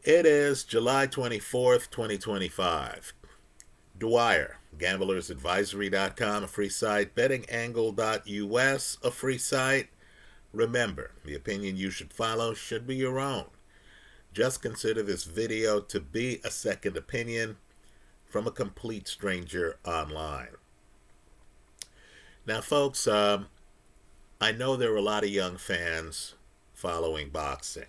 It is July 24th, 2025. Dwyer, gamblersadvisory.com, a free site, bettingangle.us, a free site. Remember, the opinion you should follow should be your own. Just consider this video to be a second opinion from a complete stranger online. Now, folks, I know there are a lot of young fans following boxing.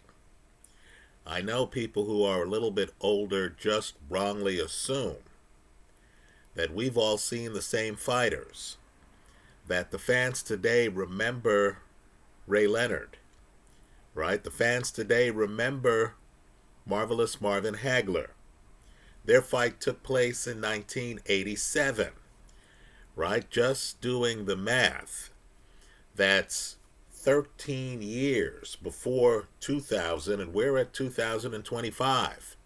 I know people who are a little bit older just wrongly assume that we've all seen the same fighters, that the fans today remember Ray Leonard, right? The fans today remember Marvelous Marvin Hagler. Their fight took place in 1987, right? Just doing the math, that's 13 years before 2000, and we're at 2025.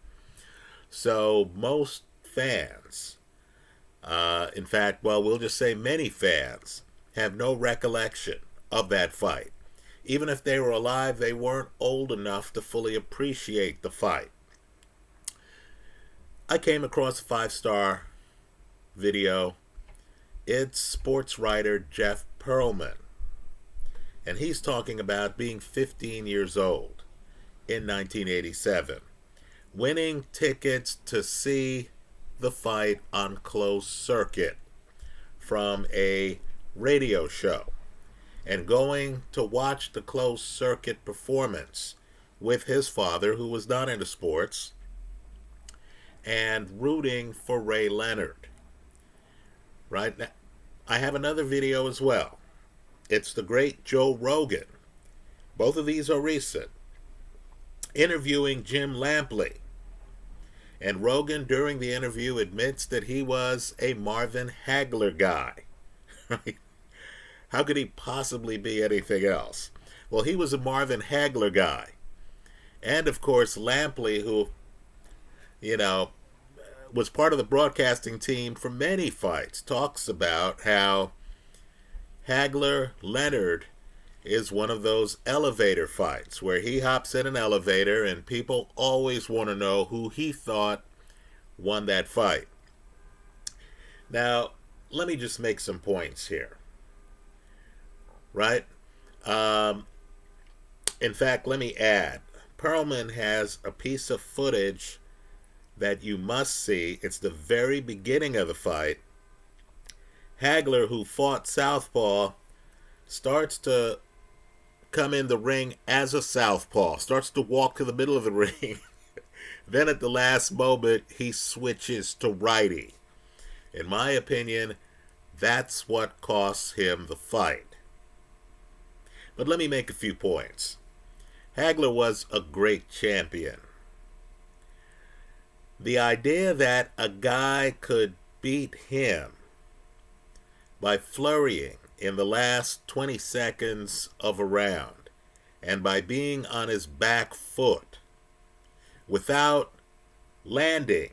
So most fans, in fact, well, we'll just say many fans, have no recollection of that fight. Even if they were alive, they weren't old enough to fully appreciate the fight. I came across a 5-star video. It's sports writer Jeff Pearlman. And he's talking about being 15 years old in 1987, winning tickets to see the fight on closed circuit from a radio show, and going to watch the closed circuit performance with his father, who was not into sports, and rooting for Ray Leonard. Right? Now, I have another video as well. It's the great Joe Rogan. Both of these are recent. Interviewing Jim Lampley. And Rogan, during the interview, admits that he was a Marvin Hagler guy. Right? How could he possibly be anything else? Well, he was a Marvin Hagler guy. And, of course, Lampley, who, was part of the broadcasting team for many fights, talks about how Hagler Leonard is one of those elevator fights where he hops in an elevator and people always want to know who he thought won that fight. Now, let me just make some points here. Right? In fact, let me add, Pearlman has a piece of footage that you must see. It's the very beginning of the fight. Hagler, who fought southpaw, starts to come in the ring as a southpaw, starts to walk to the middle of the ring. Then at the last moment, he switches to righty. In my opinion, that's what costs him the fight. But let me make a few points. Hagler was a great champion. The idea that a guy could beat him by flurrying in the last 20 seconds of a round and by being on his back foot without landing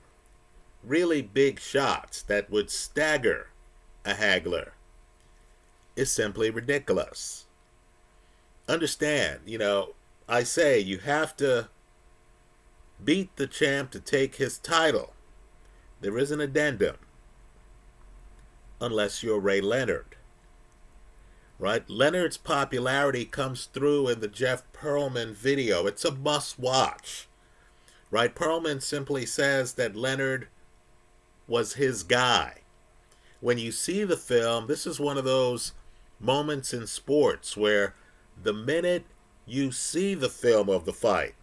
really big shots that would stagger a Hagler is simply ridiculous. Understand, I say you have to beat the champ to take his title. There is an addendum. Unless you're Ray Leonard. Right? Leonard's popularity comes through in the Jeff Pearlman video. It's a must watch. Right? Pearlman simply says that Leonard was his guy. When you see the film, this is one of those moments in sports where the minute you see the film of the fight,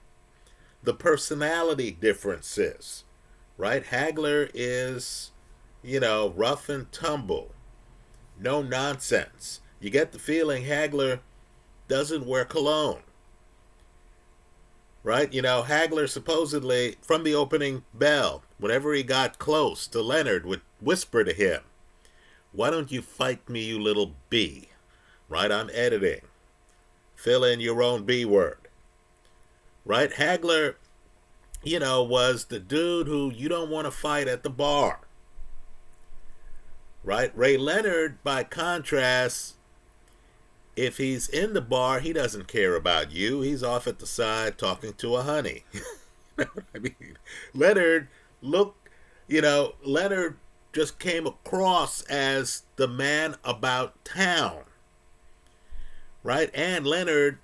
the personality differences, right? Hagler is, rough and tumble. No nonsense. You get the feeling Hagler doesn't wear cologne. Right? Hagler supposedly, from the opening bell, whenever he got close to Leonard, would whisper to him, "Why don't you fight me, you little bee?" Right? I'm editing. Fill in your own B word. Right? Hagler, was the dude who you don't want to fight at the bar. Right? Ray Leonard, by contrast, if he's in the bar, he doesn't care about you. He's off at the side talking to a honey. I mean, Leonard looked, Leonard just came across as the man about town, right? And Leonard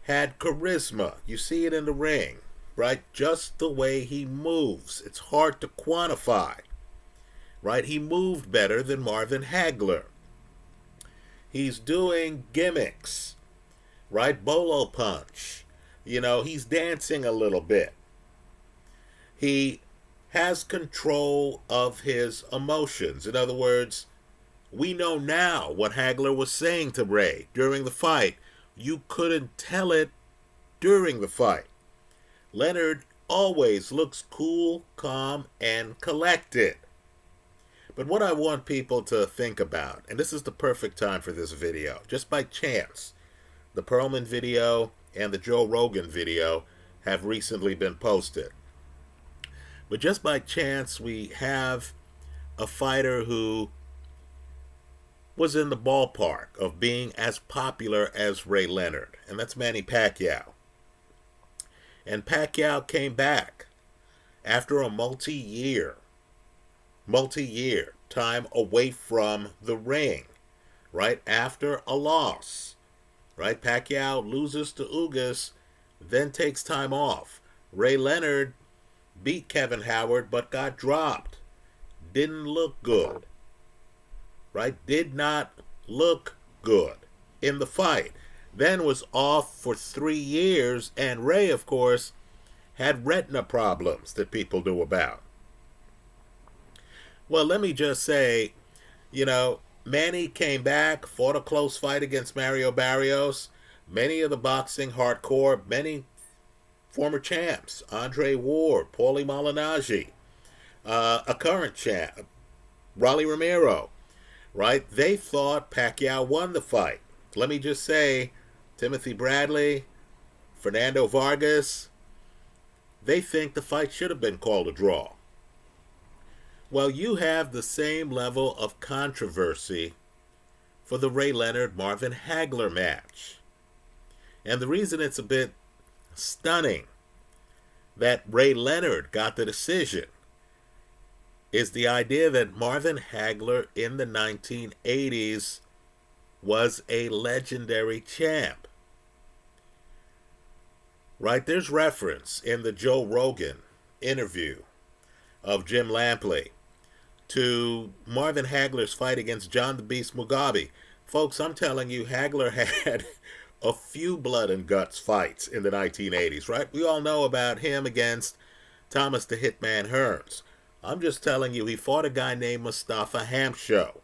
had charisma. You see it in the ring, right? Just the way he moves. It's hard to quantify, right? He moved better than Marvin Hagler. He's doing gimmicks, right? Bolo punch. He's dancing a little bit. He has control of his emotions. In other words, we know now what Hagler was saying to Ray during the fight. You couldn't tell it during the fight. Leonard always looks cool, calm, and collected. But what I want people to think about, and this is the perfect time for this video, just by chance, the Perlman video and the Joe Rogan video have recently been posted. But just by chance, we have a fighter who was in the ballpark of being as popular as Ray Leonard, and that's Manny Pacquiao. And Pacquiao came back after a multi-year time away from the ring, right after a loss, right? Pacquiao loses to Usyk, then takes time off. Ray Leonard beat Kevin Howard but got dropped. Didn't look good, right? Did not look good in the fight. Then was off for 3 years, and Ray, of course, had retina problems that people knew about. Well, let me just say, Manny came back, fought a close fight against Mario Barrios. Many of the boxing hardcore, many former champs, Andre Ward, Paulie Malignaggi, a current champ, Rolly Romero, right? They thought Pacquiao won the fight. Let me just say, Timothy Bradley, Fernando Vargas, they think the fight should have been called a draw. Well, you have the same level of controversy for the Ray Leonard-Marvin Hagler match. And the reason it's a bit stunning that Ray Leonard got the decision is the idea that Marvin Hagler in the 1980s was a legendary champ. Right? There's reference in the Joe Rogan interview of Jim Lampley to Marvin Hagler's fight against John the Beast Mugabe. Folks, I'm telling you, Hagler had a few blood and guts fights in the 1980s, right? We all know about him against Thomas the Hitman Hearns. I'm just telling you, he fought a guy named Mustafa Hamsho.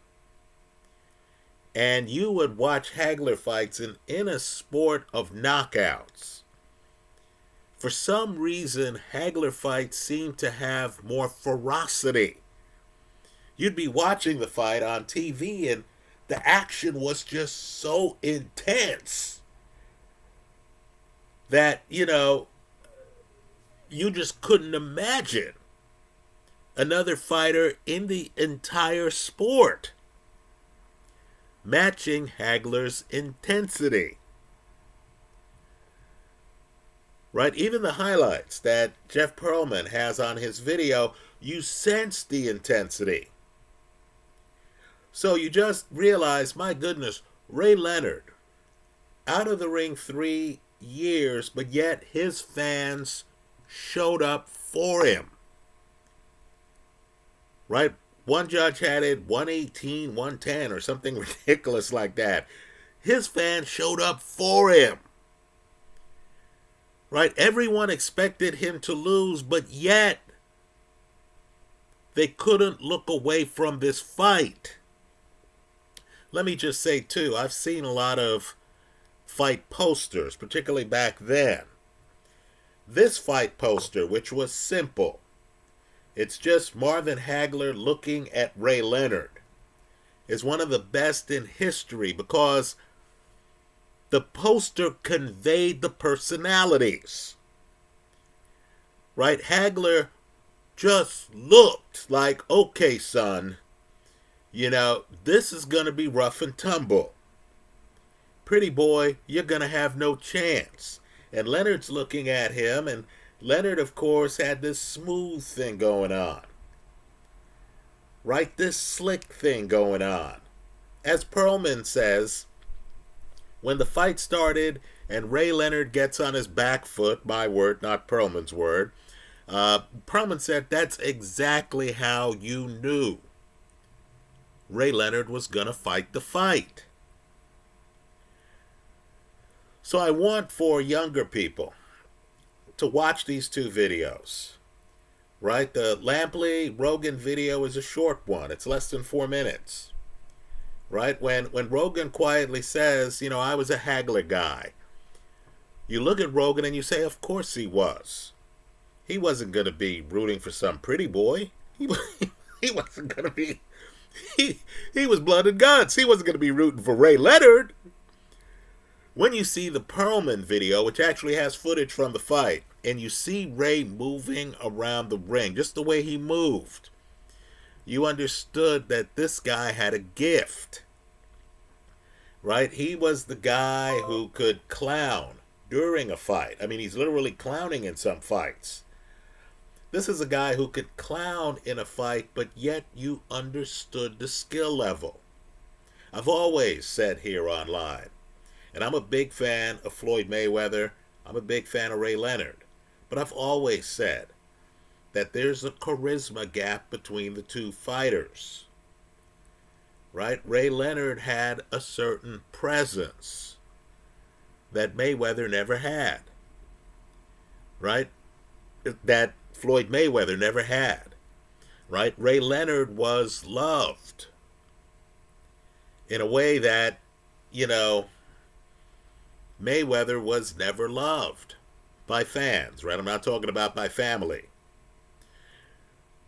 And you would watch Hagler fights in a sport of knockouts. For some reason, Hagler fights seem to have more ferocity. You'd be watching the fight on TV and the action was just so intense that, you just couldn't imagine another fighter in the entire sport matching Hagler's intensity. Right? Even the highlights that Jeff Perlman has on his video, you sense the intensity. So you just realize, my goodness, Ray Leonard, out of the ring 3 years, but yet his fans showed up for him. Right? One judge had it 118, 110, or something ridiculous like that. His fans showed up for him. Right? Everyone expected him to lose, but yet they couldn't look away from this fight. Let me just say, too, I've seen a lot of fight posters, particularly back then. This fight poster, which was simple, it's just Marvin Hagler looking at Ray Leonard, is one of the best in history because the poster conveyed the personalities. Right? Hagler just looked like, okay, son, this is going to be rough and tumble. Pretty boy, you're going to have no chance. And Leonard's looking at him and Leonard, of course, had this smooth thing going on. Right? This slick thing going on. As Perlman says, when the fight started and Ray Leonard gets on his back foot, my word, not Perlman's word, Perlman said that's exactly how you knew Ray Leonard was going to fight the fight. So I want for younger people to watch these two videos. Right? The Lampley Rogan video is a short one. It's less than 4 minutes. Right? When Rogan quietly says, you know, I was a Hagler guy. You look at Rogan and you say, of course he was. He wasn't going to be rooting for some pretty boy. He wasn't going to be... He was blood and guts. He wasn't going to be rooting for Ray Leonard. When you see the Perlman video, which actually has footage from the fight, and you see Ray moving around the ring, just the way he moved, you understood that this guy had a gift. Right? He was the guy who could clown during a fight. I mean, he's literally clowning in some fights. This is a guy who could clown in a fight, but yet you understood the skill level. I've always said here online, and I'm a big fan of Floyd Mayweather, I'm a big fan of Ray Leonard, but I've always said that there's a charisma gap between the two fighters. Right? Ray Leonard had a certain presence that Mayweather never had. Right? That Floyd Mayweather never had. Right? Ray Leonard was loved in a way that, you know, Mayweather was never loved by fans, right? I'm not talking about by family.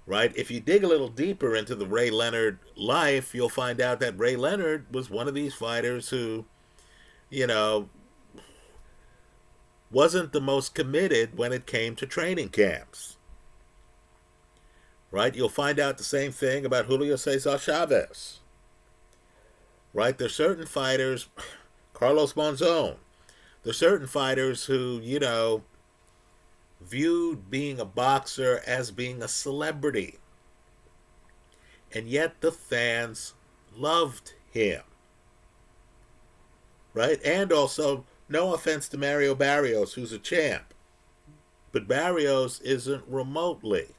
Right? If you dig a little deeper into the Ray Leonard life, you'll find out that Ray Leonard was one of these fighters who, you know, wasn't the most committed when it came to training camps. Right? You'll find out the same thing about Julio Cesar Chavez. Right? There's certain fighters, Carlos Monzon, there's certain fighters who, you know, viewed being a boxer as being a celebrity. And yet the fans loved him. Right? And also, no offense to Mario Barrios, who's a champ, but Barrios isn't remotely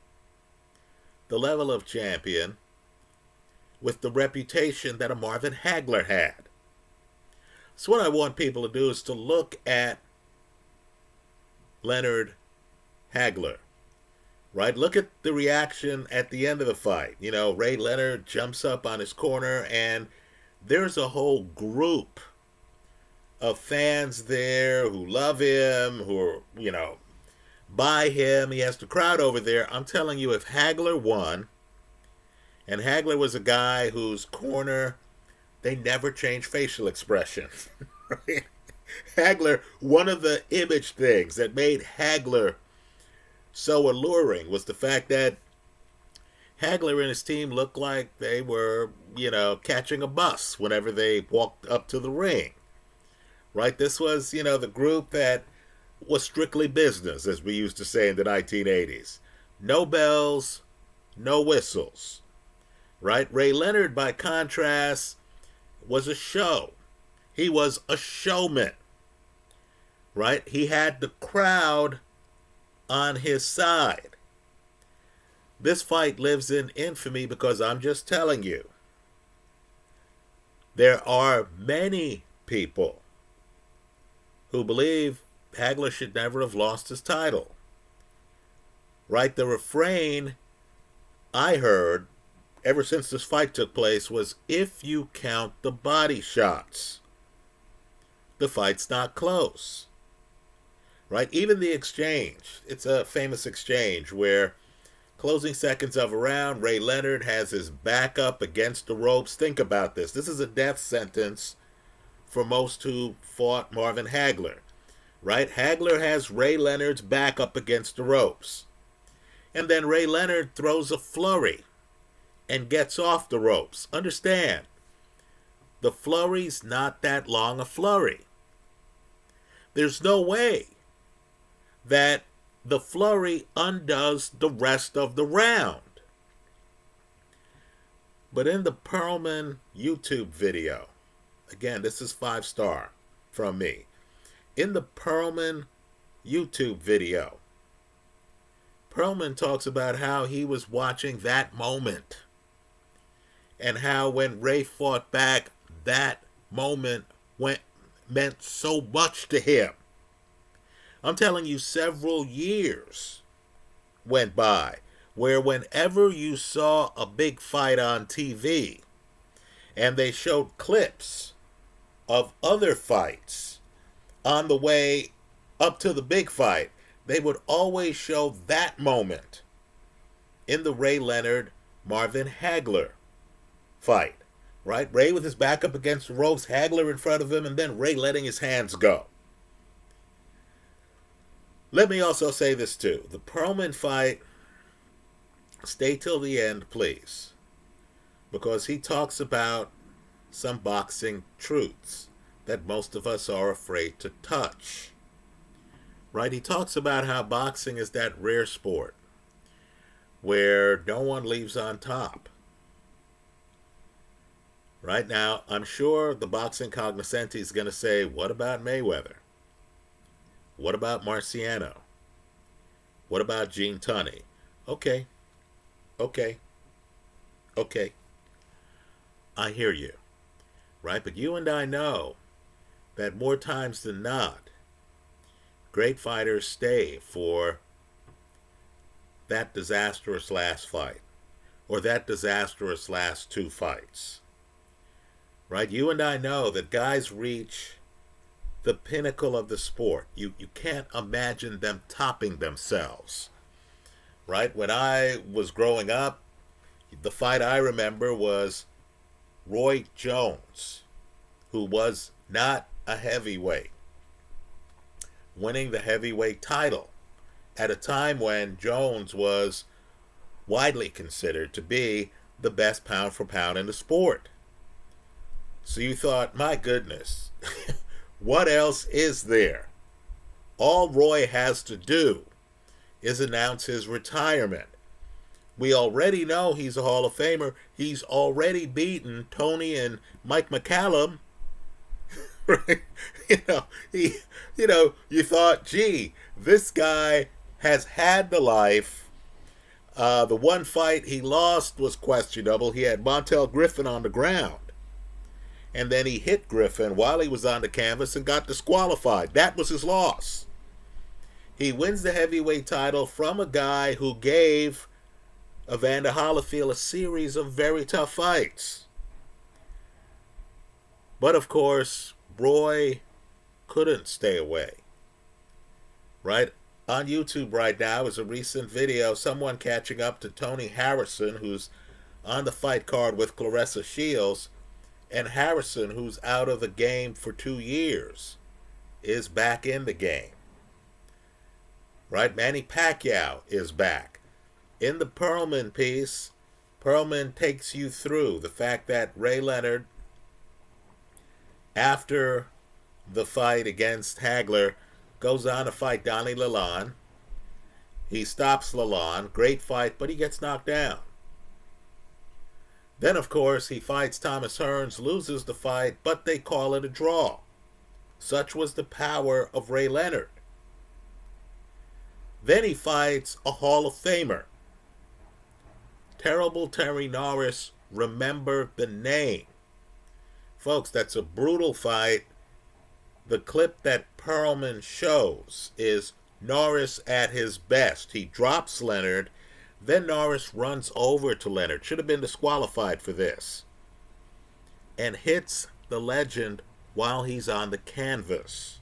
the level of champion with the reputation that a Marvin Hagler had. So what I want people to do is to look at Leonard Hagler, right? Look at the reaction at the end of the fight. You know, Ray Leonard jumps up on his corner and there's a whole group of fans there who love him, who are, you know, by him. He has the crowd over there. I'm telling you, if Hagler won, and Hagler was a guy whose corner, they never change facial expressions. Right? Hagler, one of the image things that made Hagler so alluring was the fact that Hagler and his team looked like they were, you know, catching a bus whenever they walked up to the ring. Right? This was, you know, the group that was strictly business, as we used to say in the 1980s. No bells, no whistles. Right? Ray Leonard, by contrast, was a show. He was a showman. Right? He had the crowd on his side. This fight lives in infamy because I'm just telling you, there are many people who believe Hagler should never have lost his title. Right? The refrain I heard ever since this fight took place was, if you count the body shots, the fight's not close. Right? Even the exchange, it's a famous exchange where closing seconds of a round, Ray Leonard has his back up against the ropes. Think about this. This is a death sentence for most who fought Marvin Hagler. Right? Hagler has Ray Leonard's back up against the ropes. And then Ray Leonard throws a flurry and gets off the ropes. Understand, the flurry's not that long a flurry. There's no way that the flurry undoes the rest of the round. But in the Perlman YouTube video, again, this is 5-star from me. In the Perlman YouTube video, Perlman talks about how he was watching that moment and how when Ray fought back, that moment meant so much to him. I'm telling you, several years went by where whenever you saw a big fight on TV and they showed clips of other fights on the way up to the big fight, they would always show that moment in the Ray Leonard Marvin Hagler fight, right? Ray with his back up against the ropes, Hagler in front of him, and then Ray letting his hands go. Let me also say this too. The Perlman fight, stay till the end, please, because he talks about some boxing truths that most of us are afraid to touch. Right? He talks about how boxing is that rare sport where no one leaves on top. Right now, I'm sure the boxing cognoscenti is going to say, what about Mayweather? What about Marciano? What about Gene Tunney? Okay. I hear you. Right? But you and I know that more times than not, great fighters stay for that disastrous last fight or that disastrous last two fights. Right? You and I know that guys reach the pinnacle of the sport. You can't imagine them topping themselves. Right? When I was growing up, the fight I remember was Roy Jones, who was not a heavyweight, winning the heavyweight title at a time when Jones was widely considered to be the best pound for pound in the sport. So you thought, my goodness, what else is there? All Roy has to do is announce his retirement. We already know he's a Hall of Famer. He's already beaten Tony and Mike McCallum. Right? You thought, gee, this guy has had the life. The one fight he lost was questionable. He had Montel Griffin on the ground. And then he hit Griffin while he was on the canvas and got disqualified. That was his loss. He wins the heavyweight title from a guy who gave Evander Holyfield a series of very tough fights. But of course, Roy couldn't stay away. Right? On YouTube right now is a recent video, someone catching up to Tony Harrison, who's on the fight card with Claressa Shields, and Harrison, who's out of the game for 2 years, is back in the game. Right? Manny Pacquiao is back. In the Perlman piece, Perlman takes you through the fact that Ray Leonard, after the fight against Hagler, goes on to fight Donnie Lalonde. He stops Lalonde. Great fight, but he gets knocked down. Then, of course, he fights Thomas Hearns, loses the fight, but they call it a draw. Such was the power of Ray Leonard. Then he fights a Hall of Famer. Terrible Terry Norris, remember the name. Folks, that's a brutal fight. The clip that Perlman shows is Norris at his best. He drops Leonard. Then Norris runs over to Leonard. Should have been disqualified for this. And hits the legend while he's on the canvas.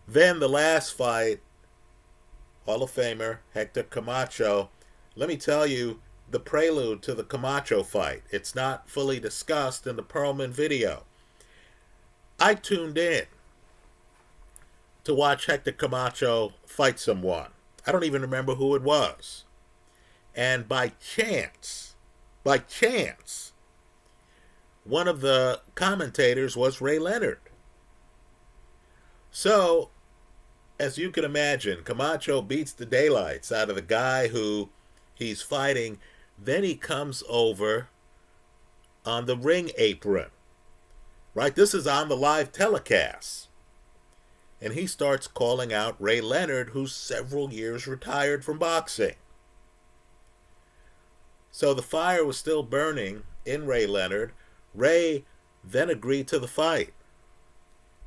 Then the last fight, Hall of Famer Hector Camacho. Let me tell you the prelude to the Camacho fight. It's not fully discussed in the Perlman video. I tuned in to watch Hector Camacho fight someone. I don't even remember who it was. And by chance, one of the commentators was Ray Leonard. So, as you can imagine, Camacho beats the daylights out of the guy who he's fighting. Then he comes over on the ring apron. Right? This is on the live telecast. And he starts calling out Ray Leonard, who's several years retired from boxing. So the fire was still burning in Ray Leonard. Ray then agreed to the fight.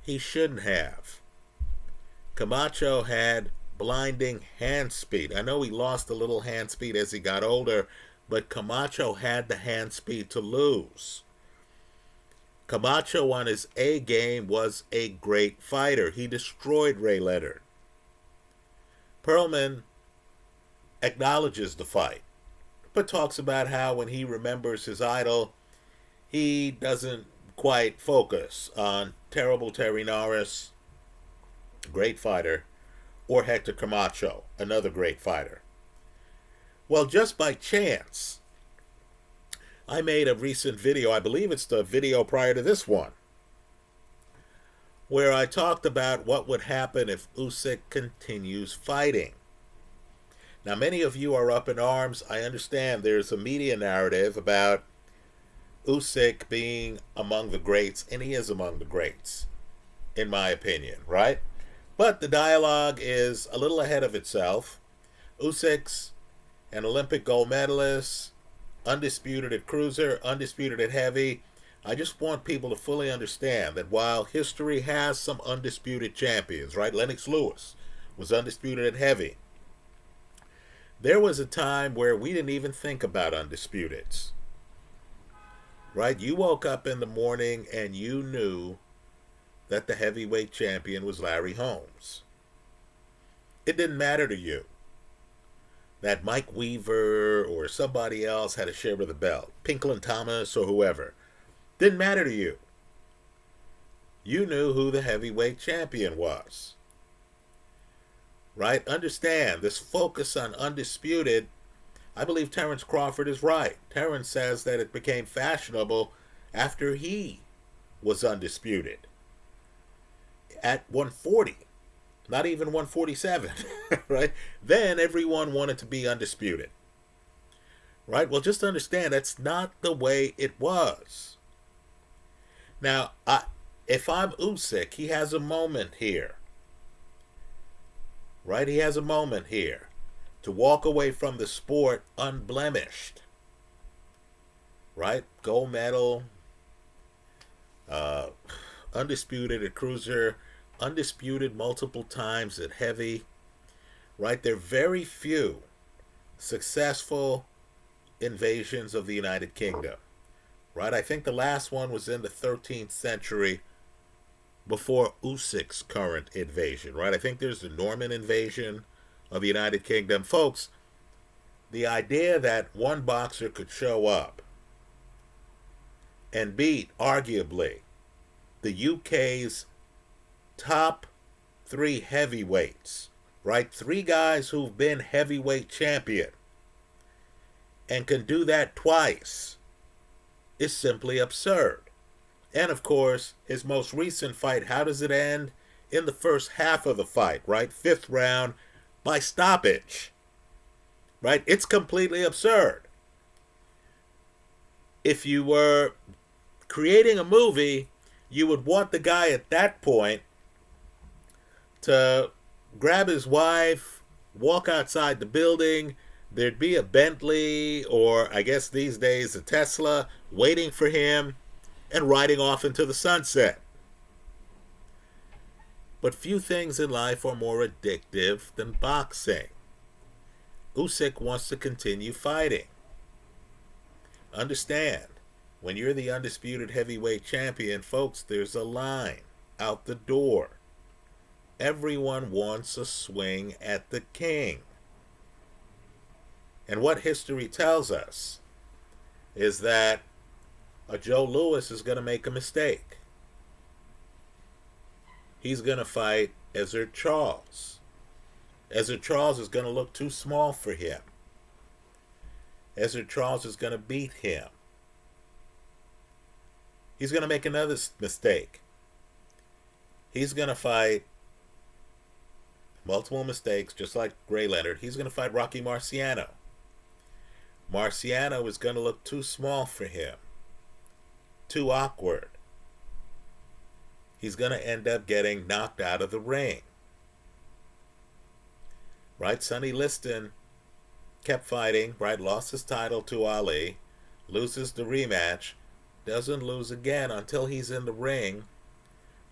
He shouldn't have. Camacho had blinding hand speed. I know he lost a little hand speed as he got older, but Camacho had the hand speed to lose. Camacho on his A game was a great fighter. He destroyed Ray Leonard. Perlman acknowledges the fight, but talks about how when he remembers his idol, he doesn't quite focus on terrible Terry Norris, great fighter, or Hector Camacho, another great fighter. Well, just by chance, I made a recent video, I believe it's the video prior to this one, where I talked about what would happen if Usyk continues fighting. Now, many of you are up in arms. I understand there's a media narrative about Usyk being among the greats, and he is among the greats, in my opinion, right? But the dialogue is a little ahead of itself. Usyk's an Olympic gold medalist, undisputed at cruiser, undisputed at heavy. I just want people to fully understand that while history has some undisputed champions, right? Lennox Lewis was undisputed at heavy. There was a time where we didn't even think about undisputeds, right? You woke up in the morning and you knew that the heavyweight champion was Larry Holmes. It didn't matter to you that Mike Weaver or somebody else had a share of the belt, Pinklin Thomas or whoever. Didn't matter to you. You knew who the heavyweight champion was. Right? Understand, this focus on undisputed, I believe Terence Crawford is right. Terence says that it became fashionable after he was undisputed. At 140. Not even 147, right? Then everyone wanted to be undisputed. Right? Well, just understand, that's not the way it was. Now, if I'm Usyk, he has a moment here. Right? He has a moment here to walk away from the sport unblemished. Right? Gold medal, undisputed at cruiser, undisputed multiple times at heavy, right? There are very few successful invasions of the United Kingdom, right? I think the last one was in the 13th century before Usyk's current invasion, right? I think there's the Norman invasion of the United Kingdom. Folks, the idea that one boxer could show up and beat, arguably, the UK's top 3 heavyweights, right? 3 guys who've been heavyweight champion and can do that twice is simply absurd. And of course, his most recent fight, how does it end? In the first half of the fight, right? 5th round by stoppage, right? It's completely absurd. If you were creating a movie, you would want the guy at that point to grab his wife, walk outside the building. There'd be a Bentley, or I guess these days a Tesla, waiting for him and riding off into the sunset. But few things in life are more addictive than boxing. Usyk wants to continue fighting. Understand, when you're the undisputed heavyweight champion, folks, there's a line out the door. Everyone wants a swing at the king. And what history tells us is that a Joe Louis is going to make a mistake. He's going to fight Ezzard Charles. Ezzard Charles is going to look too small for him. Ezzard Charles is going to beat him. He's going to make another mistake. He's going to fight multiple mistakes, just like Ray Leonard. He's going to fight Rocky Marciano. Marciano is going to look too small for him, too awkward. He's going to end up getting knocked out of the ring. Right? Sonny Liston kept fighting, right? Lost his title to Ali, loses the rematch, doesn't lose again until he's in the ring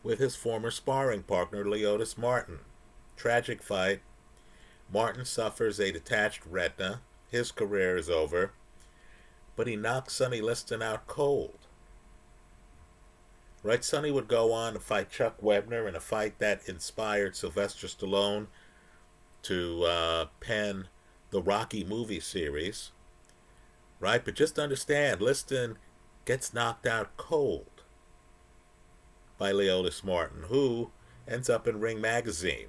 with his former sparring partner, Leotis Martin. Tragic fight. Martin suffers a detached retina. His career is over. But he knocked Sonny Liston out cold. Right? Sonny would go on to fight Chuck Webner in a fight that inspired Sylvester Stallone to pen the Rocky movie series. Right? But just understand, Liston gets knocked out cold by Leotis Martin, who ends up in Ring Magazine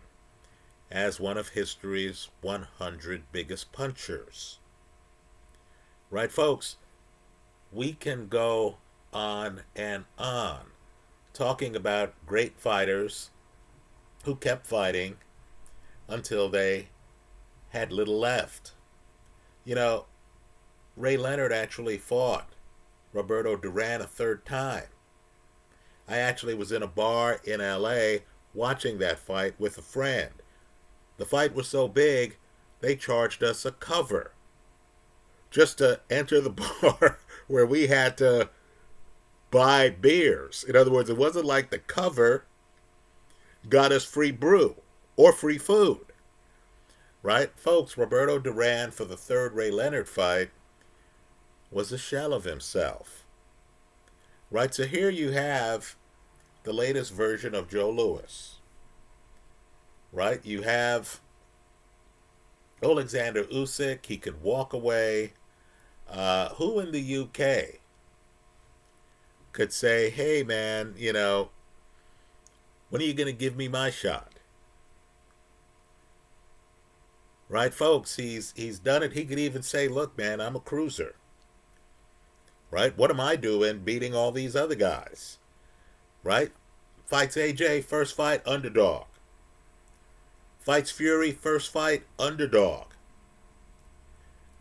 as one of history's 100 biggest punchers. Right, folks? We can go on and on talking about great fighters who kept fighting until they had little left. You know, Ray Leonard actually fought Roberto Duran a third time. I actually was in a bar in LA watching that fight with a friend. The fight was so big, they charged us a cover just to enter the bar where we had to buy beers. In other words, it wasn't like the cover got us free brew or free food. Right? Folks, Roberto Duran for the third Ray Leonard fight was a shell of himself. Right? So here you have the latest version of Joe Louis. Right? You have Alexander Usyk. He could walk away. Who in the UK could say, hey, man, you know, when are you going to give me my shot? Right, folks? He's done it. He could even say, look, man, I'm a cruiser. Right? What am I doing beating all these other guys? Right? Fights AJ, first fight, underdog. Fights Fury, first fight, underdog.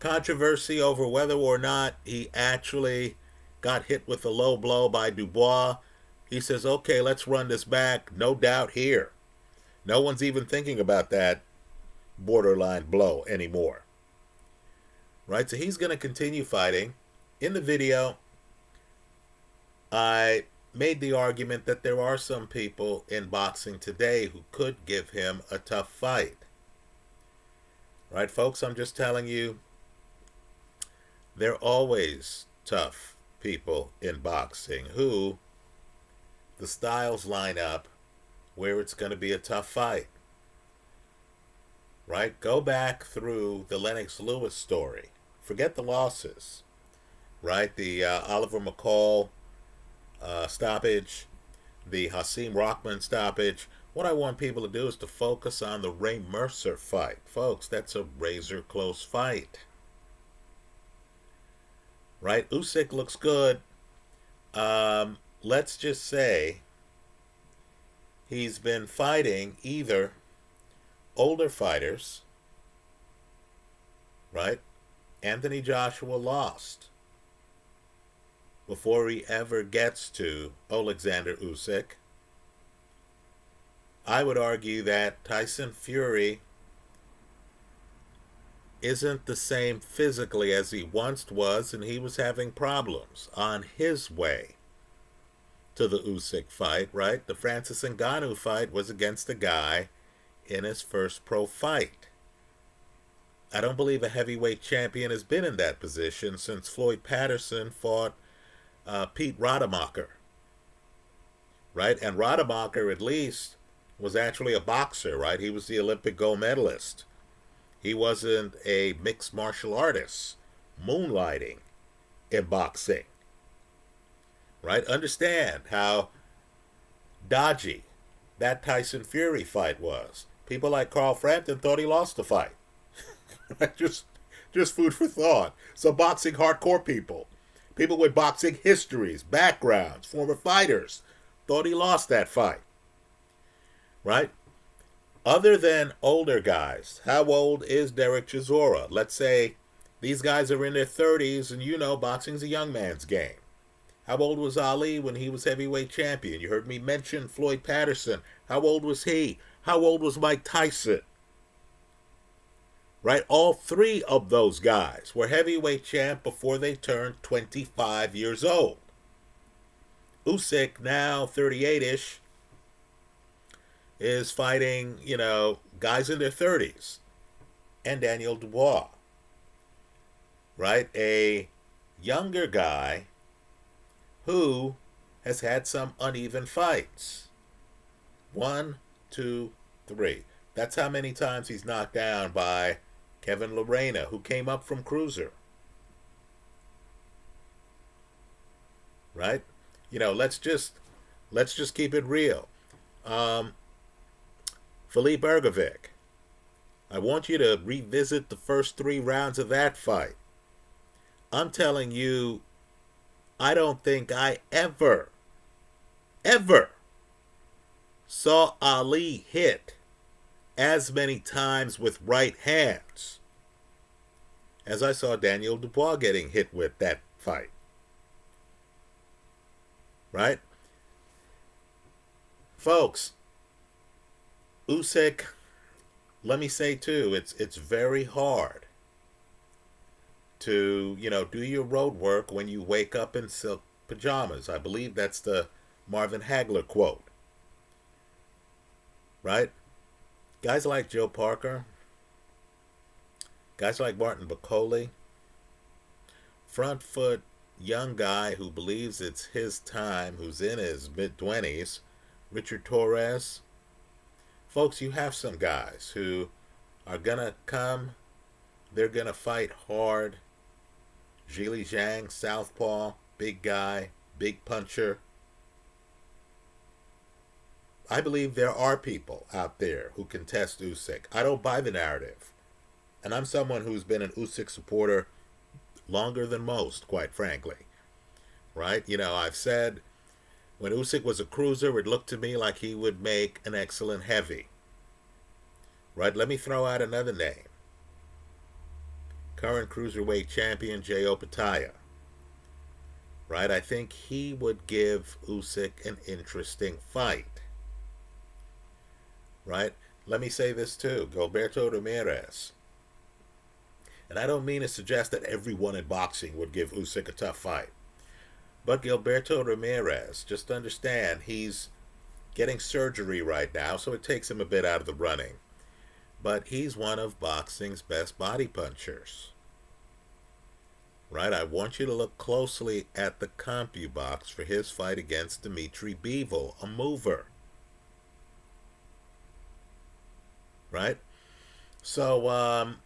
Controversy over whether or not he actually got hit with a low blow by Dubois. He says, okay, let's run this back. No doubt here. No one's even thinking about that borderline blow anymore. Right? So he's going to continue fighting. In the video, I made the argument that there are some people in boxing today who could give him a tough fight. Right, folks? I'm just telling you, there are always tough people in boxing who the styles line up where it's going to be a tough fight. Right? Go back through the Lennox Lewis story. Forget the losses. Right? The Oliver McCall stoppage, the Hasim Rockman stoppage. What I want people to do is to focus on the Ray Mercer fight. Folks, that's a razor close fight. Right? Usyk looks good. Let's just say he's been fighting either older fighters, right? Anthony Joshua lost before he ever gets to Alexander Usyk. I would argue that Tyson Fury isn't the same physically as he once was, and he was having problems on his way to the Usyk fight, right? The Francis Ngannou fight was against a guy in his first pro fight. I don't believe a heavyweight champion has been in that position since Floyd Patterson fought Pete Rademacher, right? And Rademacher, at least, was actually a boxer, right? He was the Olympic gold medalist. He wasn't a mixed martial artist moonlighting in boxing, right? Understand how dodgy that Tyson Fury fight was. People like Carl Frampton thought he lost the fight. just food for thought. So boxing hardcore people with boxing histories, backgrounds, former fighters, thought he lost that fight. Right? Other than older guys, how old is Derek Chisora? Let's say these guys are in their 30s, and you know boxing's a young man's game. How old was Ali when he was heavyweight champion? You heard me mention Floyd Patterson. How old was he? How old was Mike Tyson? Right? All three of those guys were heavyweight champ before they turned 25 years old. Usyk, now 38-ish, is fighting, guys in their 30s. And Daniel Dubois, right? A younger guy who has had some uneven fights. 1, 2, 3. That's how many times he's knocked down by Kevin Lorena, who came up from cruiser. Right? Let's just keep it real. Philippe Ergovic, I want you to revisit the first 3 rounds of that fight. I'm telling you, I don't think I ever saw Ali hit as many times with right hands as I saw Daniel Dubois getting hit with that fight. Right? Folks, Usyk, let me say too, it's very hard to, do your road work when you wake up in silk pajamas. I believe that's the Marvin Hagler quote. Right? Guys like Joe Parker, guys like Martin Bacoli, front foot young guy who believes it's his time, who's in his mid-20s, Richard Torres. Folks, you have some guys who are going to come, they're going to fight hard. Zhili Zhang, southpaw, big guy, big puncher. I believe there are people out there who can test Usyk. I don't buy the narrative. And I'm someone who's been an Usyk supporter longer than most, quite frankly. Right? I've said when Usyk was a cruiser, it looked to me like he would make an excellent heavy. Right? Let me throw out another name. Current cruiserweight champion Jay Opataya. Right? I think he would give Usyk an interesting fight. Right? Let me say this too. Gilberto Ramirez. And I don't mean to suggest that everyone in boxing would give Usyk a tough fight. But Gilberto Ramirez, just understand, he's getting surgery right now, so it takes him a bit out of the running. But he's one of boxing's best body punchers. Right? I want you to look closely at the CompuBox for his fight against Dmitry Bivol, a mover. Right? So,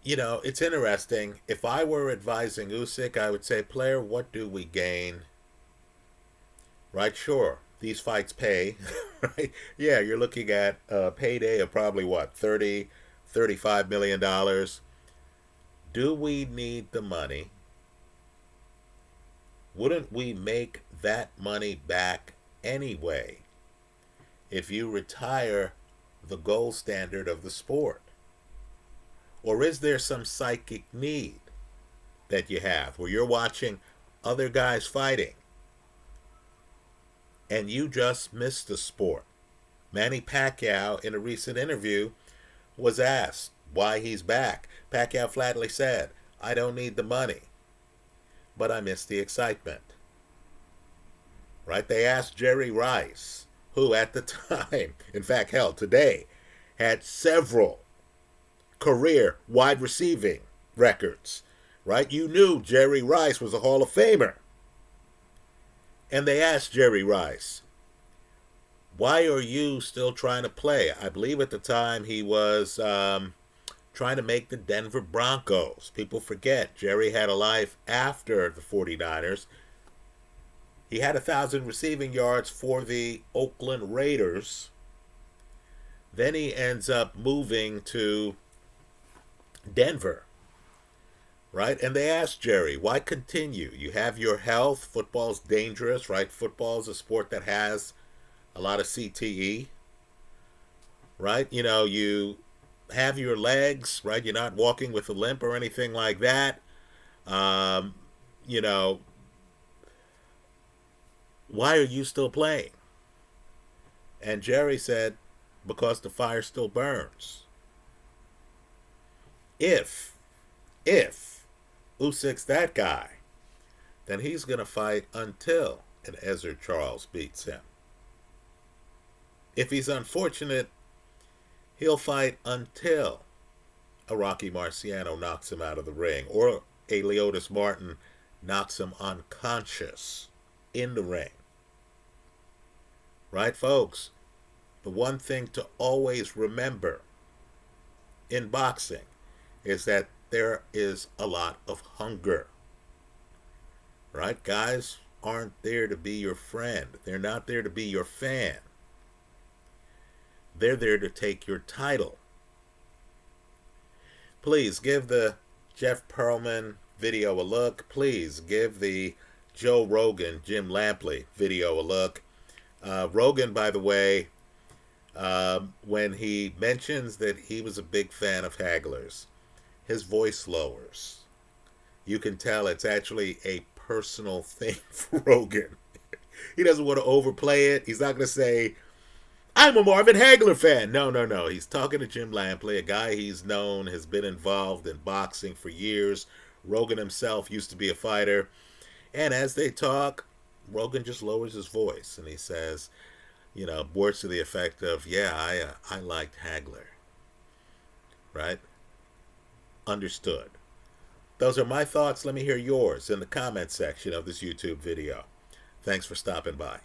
it's interesting. If I were advising Usyk, I would say, player, what do we gain? Right? Sure, these fights pay. Right? Yeah, you're looking at a payday of probably, $30-35 million. Do we need the money? Wouldn't we make that money back anyway if you retire the gold standard of the sport? Or is there some psychic need that you have where you're watching other guys fighting and you just miss the sport? Manny Pacquiao, in a recent interview, was asked why he's back. Pacquiao flatly said, I don't need the money, but I miss the excitement. Right? They asked Jerry Rice, who at the time, in fact, hell, today, had several career wide receiving records. Right? You knew Jerry Rice was a Hall of Famer. And they asked Jerry Rice, why are you still trying to play? I believe at the time he was trying to make the Denver Broncos. People forget, Jerry had a life after the 49ers. He had 1,000 receiving yards for the Oakland Raiders. Then he ends up moving to Denver. Right? And they asked Jerry, why continue? You have your health. Football's dangerous, right? Football's a sport that has a lot of CTE. right? You know, you have your legs, right? You're not walking with a limp or anything like that. Um, you know, why are you still playing? And Jerry said, because the fire still burns. If, if Usyk's that guy, then he's going to fight until an Ezra Charles beats him. If he's unfortunate, he'll fight until a Rocky Marciano knocks him out of the ring, or a Leotis Martin knocks him unconscious in the ring. Right, folks? The one thing to always remember in boxing is that there is a lot of hunger. Right? Guys aren't there to be your friend. They're not there to be your fan. They're there to take your title. Please give the Jeff Pearlman video a look. Please give the Joe Rogan, Jim Lampley video a look. Rogan, by the way, when he mentions that he was a big fan of Hagler's, his voice lowers. You can tell it's actually a personal thing for Rogan. He doesn't want to overplay it. He's not going to say, I'm a Marvin Hagler fan. No, no, no. He's talking to Jim Lampley, a guy he's known, has been involved in boxing for years. Rogan himself used to be a fighter. And as they talk, Rogan just lowers his voice and he says, you know, words to the effect of, yeah, I liked Hagler. Right? Understood. Those are my thoughts. Let me hear yours in the comment section of this YouTube video. Thanks for stopping by.